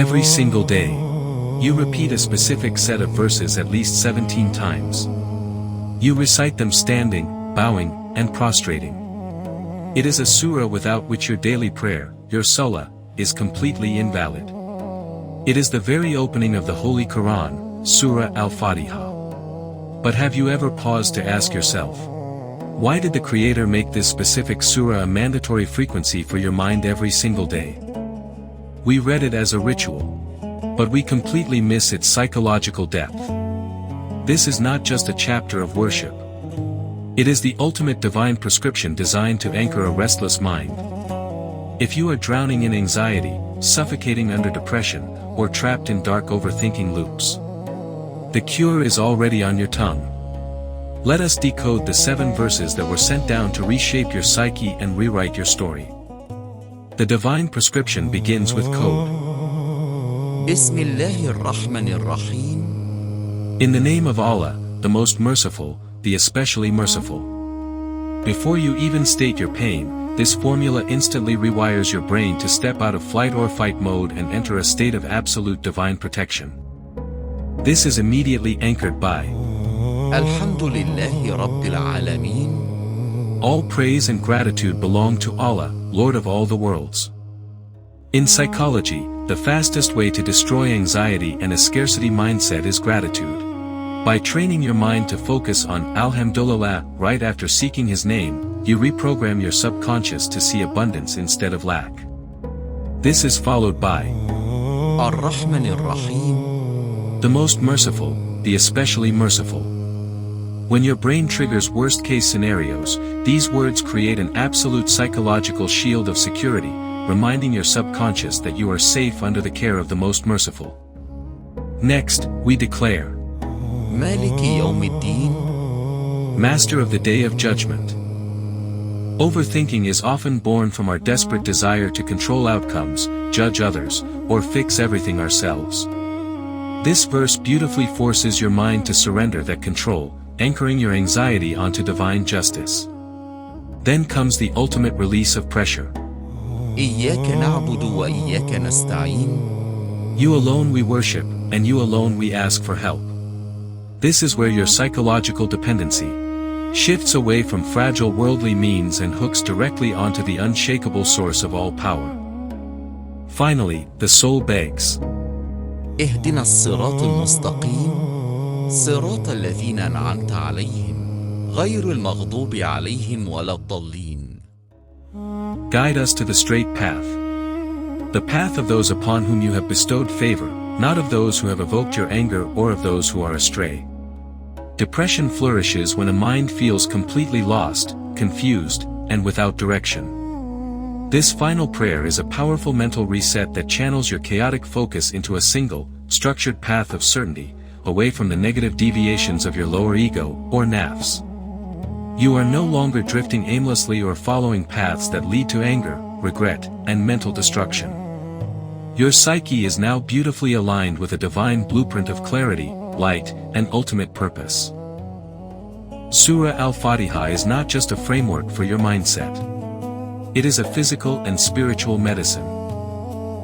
Every single day, you repeat a specific set of verses at least 17 times. You recite them standing, bowing, and prostrating. It is a surah without which your daily prayer, your salah, is completely invalid. It is the very opening of the Holy Quran, Surah Al-Fatiha. But have you ever paused to ask yourself, why did the Creator make this specific surah a mandatory frequency for your mind every single day? We read it as a ritual, but we completely miss its psychological depth. This is not just a chapter of worship. It is the ultimate divine prescription designed to anchor a restless mind. If you are drowning in anxiety, suffocating under depression, or trapped in dark overthinking loops, the cure is already on your tongue. Let us decode the 7 verses that were sent down to reshape your psyche and rewrite your story. The divine prescription begins with code. Bismillah In the name of Allah, the most merciful, the especially merciful. Before you even state your pain, this formula instantly rewires your brain to step out of flight or fight mode and enter a state of absolute divine protection. This is immediately anchored by Alhamdulillahi Rabbil Alameen. All praise and gratitude belong to Allah, Lord of all the worlds. In psychology, the fastest way to destroy anxiety and a scarcity mindset is gratitude. By training your mind to focus on Alhamdulillah right after seeking His name, you reprogram your subconscious to see abundance instead of lack. This is followed by Ar-Rahman Ar-Rahim. The most merciful, the especially merciful. When your brain triggers worst-case scenarios, these words create an absolute psychological shield of security, reminding your subconscious that you are safe under the care of the most merciful. Next, we declare Maaliki Yawmid-Din, Master of the Day of Judgment. Overthinking is often born from our desperate desire to control outcomes, judge others, or fix everything ourselves. This verse beautifully forces your mind to surrender that control, anchoring your anxiety onto divine justice. Then comes the ultimate release of pressure. Iyyaka na'budu wa iyyaka nasta'in. You alone we worship, and you alone we ask for help. This is where your psychological dependency shifts away from fragile worldly means and hooks directly onto the unshakable source of all power. Finally, the soul begs, Ihdina as-Sirat al-Mustaqim. صراط الذين أنعمت عليهم غير المغضوب عليهم ولا الضالين. Guide us to the straight path. The path of those upon whom you have bestowed favor, not of those who have evoked your anger or of those who are astray. Depression flourishes when a mind feels completely lost, confused, and without direction. This final prayer is a powerful mental reset that channels your chaotic focus into a single, structured path of certainty, away from the negative deviations of your lower ego, or nafs. You are no longer drifting aimlessly or following paths that lead to anger, regret, and mental destruction. Your psyche is now beautifully aligned with a divine blueprint of clarity, light, and ultimate purpose. Surah Al-Fatiha is not just a framework for your mindset. It is a physical and spiritual medicine.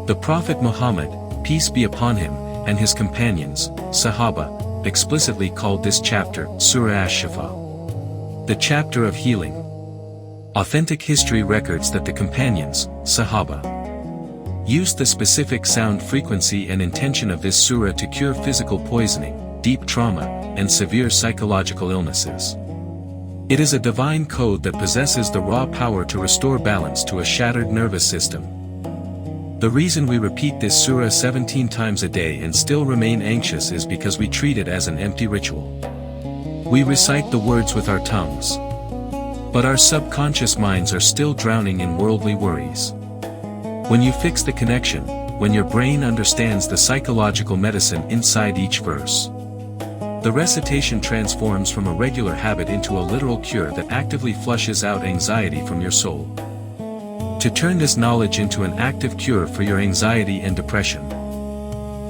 The Prophet Muhammad, peace be upon him, and his companions, Sahaba, explicitly called this chapter Surah-ash-Shifa, the chapter of healing. Authentic history records that the companions, Sahaba, used the specific sound frequency and intention of this surah to cure physical poisoning, deep trauma, and severe psychological illnesses. It is a divine code that possesses the raw power to restore balance to a shattered nervous system. The reason we repeat this surah 17 times a day and still remain anxious is because we treat it as an empty ritual. We recite the words with our tongues, but our subconscious minds are still drowning in worldly worries. When you fix the connection, when your brain understands the psychological medicine inside each verse, the recitation transforms from a regular habit into a literal cure that actively flushes out anxiety from your soul. To turn this knowledge into an active cure for your anxiety and depression,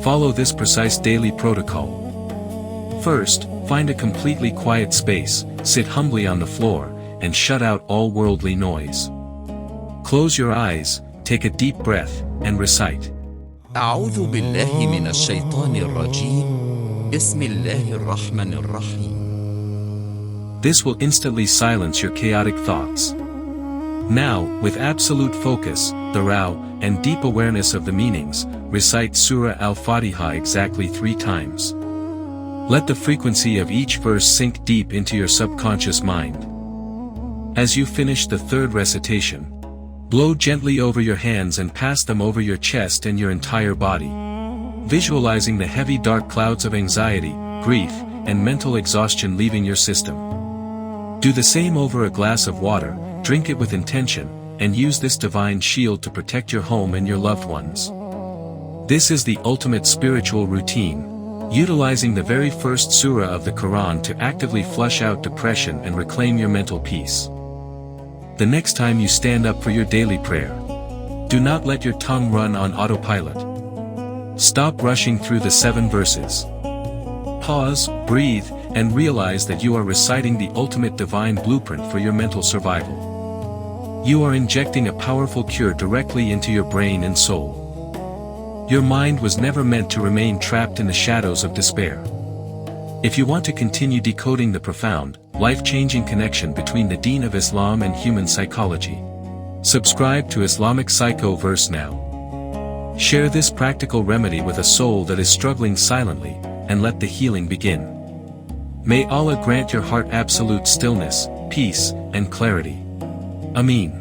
follow this precise daily protocol. First, find a completely quiet space, sit humbly on the floor, and shut out all worldly noise. Close your eyes, take a deep breath, and recite أعوذ بالله من الشيطان الرجيم. بسم الله الرحمن الرحيم. This will instantly silence your chaotic thoughts. Now, with absolute focus, thorough, and deep awareness of the meanings, recite Surah Al-Fatiha exactly 3 times. Let the frequency of each verse sink deep into your subconscious mind. As you finish the 3rd recitation, blow gently over your hands and pass them over your chest and your entire body, visualizing the heavy dark clouds of anxiety, grief, and mental exhaustion leaving your system. Do the same over a glass of water, drink it with intention, and use this divine shield to protect your home and your loved ones. This is the ultimate spiritual routine, utilizing the very first surah of the Quran to actively flush out depression and reclaim your mental peace. The next time you stand up for your daily prayer, do not let your tongue run on autopilot. Stop rushing through the 7 verses. Pause, breathe, and realize that you are reciting the ultimate divine blueprint for your mental survival. You are injecting a powerful cure directly into your brain and soul. Your mind was never meant to remain trapped in the shadows of despair. If you want to continue decoding the profound, life-changing connection between the Deen of Islam and human psychology, subscribe to IslamicPsychoVerse now. Share this practical remedy with a soul that is struggling silently, and let the healing begin. May Allah grant your heart absolute stillness, peace, and clarity. Ameen.